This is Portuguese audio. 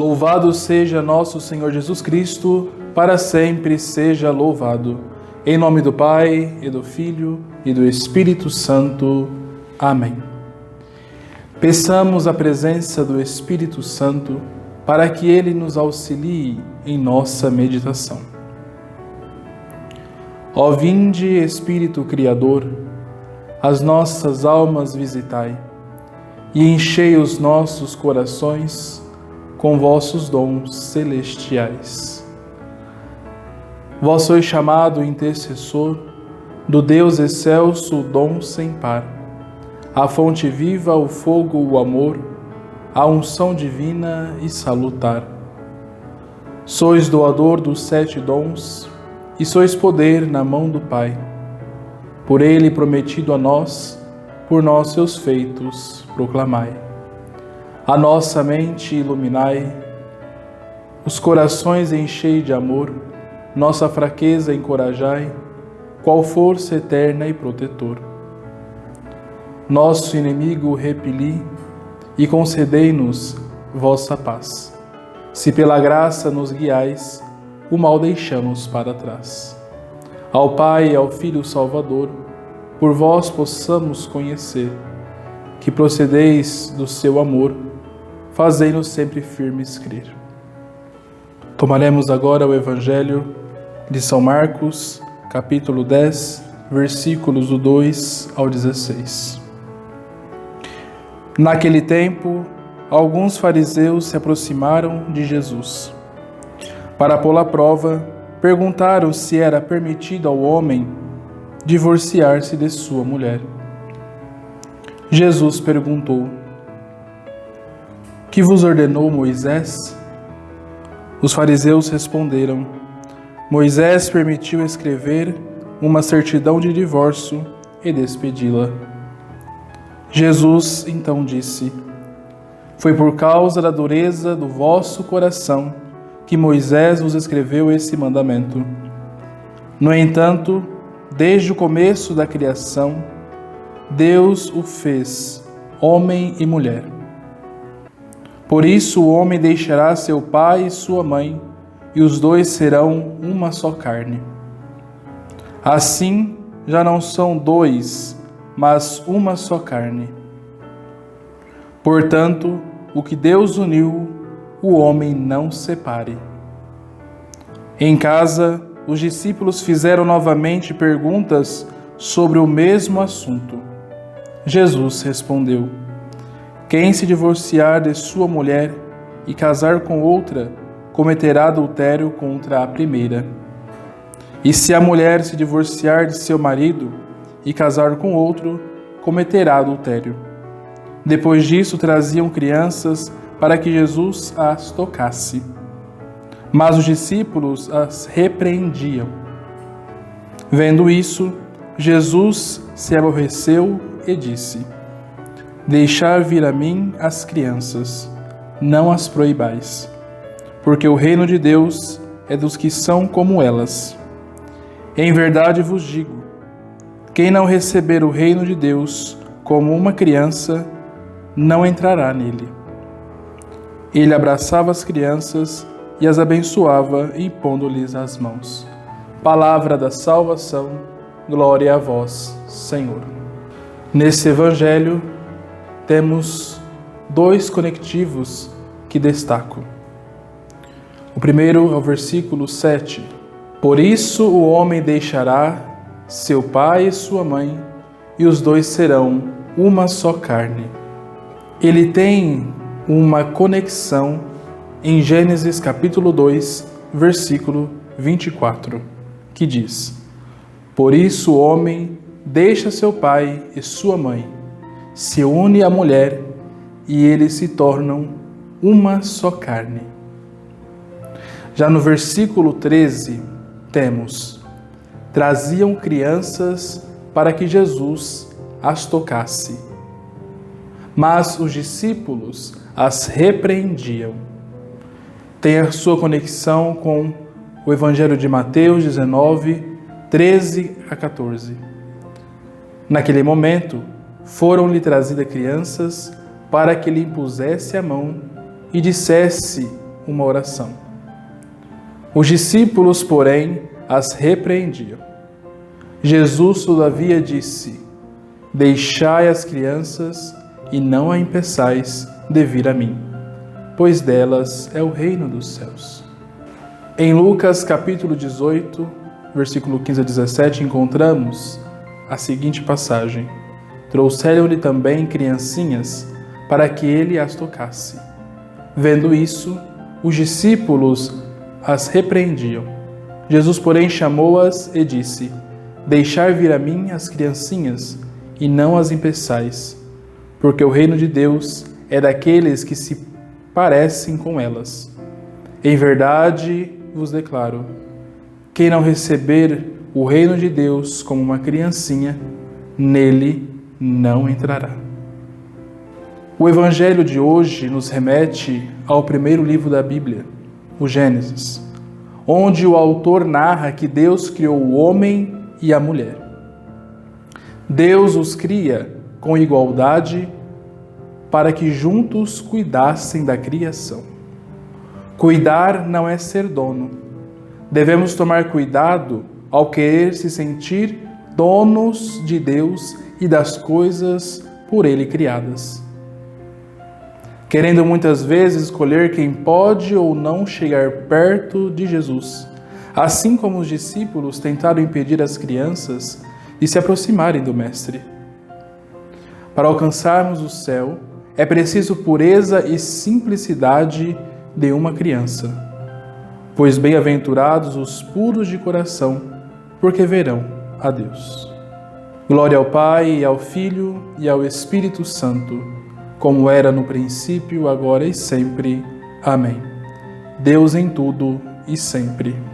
Louvado seja nosso Senhor Jesus Cristo, para sempre seja louvado. Em nome do Pai, e do Filho, e do Espírito Santo. Amém. Peçamos a presença do Espírito Santo para que ele nos auxilie em nossa meditação. Ó vinde, Espírito Criador, as nossas almas visitai, e enchei os nossos corações com vossos dons celestiais. Vós sois chamado intercessor do Deus excelso, o dom sem par, a fonte viva, o fogo, o amor, a unção divina e salutar. Sois doador dos 7 dons e sois poder na mão do Pai. Por ele prometido a nós, por nós seus feitos proclamai. A nossa mente iluminai, os corações enchei de amor, nossa fraqueza encorajai, qual força eterna e protetor. Nosso inimigo repeli e concedei-nos vossa paz. Se pela graça nos guiais, o mal deixamos para trás. Ao Pai e ao Filho Salvador, por vós possamos conhecer, que procedeis do seu amor, fazei-nos sempre firmes crer. Tomaremos agora o Evangelho de São Marcos, capítulo 10, versículos do 2 ao 16. Naquele tempo, alguns fariseus se aproximaram de Jesus. Para pô-lo à prova, perguntaram se era permitido ao homem divorciar-se de sua mulher. Jesus perguntou: que vos ordenou Moisés? Os fariseus responderam: Moisés permitiu escrever uma certidão de divórcio e despedi-la. Jesus então disse: foi por causa da dureza do vosso coração que Moisés vos escreveu esse mandamento. No entanto, desde o começo da criação, Deus o fez homem e mulher. Por isso o homem deixará seu pai e sua mãe, e os dois serão uma só carne. Assim, já não são dois, mas uma só carne. Portanto, o que Deus uniu, o homem não separe. Em casa, os discípulos fizeram novamente perguntas sobre o mesmo assunto. Jesus respondeu: quem se divorciar de sua mulher e casar com outra, cometerá adultério contra a primeira. E se a mulher se divorciar de seu marido e casar com outro, cometerá adultério. Depois disso, traziam crianças para que Jesus as tocasse. Mas os discípulos as repreendiam. Vendo isso, Jesus se aborreceu e disse: deixai vir a mim as crianças, não as proibais, porque o reino de Deus é dos que são como elas. Em verdade vos digo, quem não receber o reino de Deus como uma criança, não entrará nele. Ele abraçava as crianças e as abençoava, impondo-lhes as mãos. Palavra da salvação, glória a vós, Senhor. Nesse Evangelho, temos 2 conectivos que destaco. O primeiro é o versículo 7. Por isso o homem deixará seu pai e sua mãe, e os dois serão uma só carne. Ele tem uma conexão em Gênesis capítulo 2, versículo 24, que diz: por isso o homem deixa seu pai e sua mãe, se une à mulher, e eles se tornam uma só carne. Já no versículo 13, temos: traziam crianças para que Jesus as tocasse. Mas os discípulos as repreendiam. Tem a sua conexão com o Evangelho de Mateus 19, 13 a 14. Naquele momento, foram-lhe trazidas crianças para que lhe impusesse a mão e dissesse uma oração. Os discípulos, porém, as repreendiam. Jesus, todavia, disse: Deixai as crianças e não a impeçais de vir a mim, pois delas é o reino dos céus. Em Lucas capítulo 18, versículo 15 a 17, encontramos a seguinte passagem: Trouxeram-lhe também criancinhas, para que ele as tocasse. Vendo isso, os discípulos as repreendiam. Jesus, porém, chamou-as e disse: Deixai vir a mim as criancinhas, e não as impeçais, porque o reino de Deus é daqueles que se parecem com elas. Em verdade vos declaro: quem não receber o reino de Deus como uma criancinha, nele não entrará. O Evangelho de hoje nos remete ao primeiro livro da Bíblia, o Gênesis, onde o autor narra que Deus criou o homem e a mulher. Deus os cria com igualdade para que juntos cuidassem da criação. Cuidar não é ser dono. Devemos tomar cuidado ao querer se sentir donos de Deus e das coisas por Ele criadas. Querendo muitas vezes escolher quem pode ou não chegar perto de Jesus, assim como os discípulos tentaram impedir as crianças de se aproximarem do Mestre. Para alcançarmos o céu, é preciso pureza e simplicidade de uma criança, pois bem-aventurados os puros de coração, porque verão a Deus. Glória ao Pai, e ao Filho e ao Espírito Santo, como era no princípio, agora e sempre. Amém. Deus em tudo e sempre.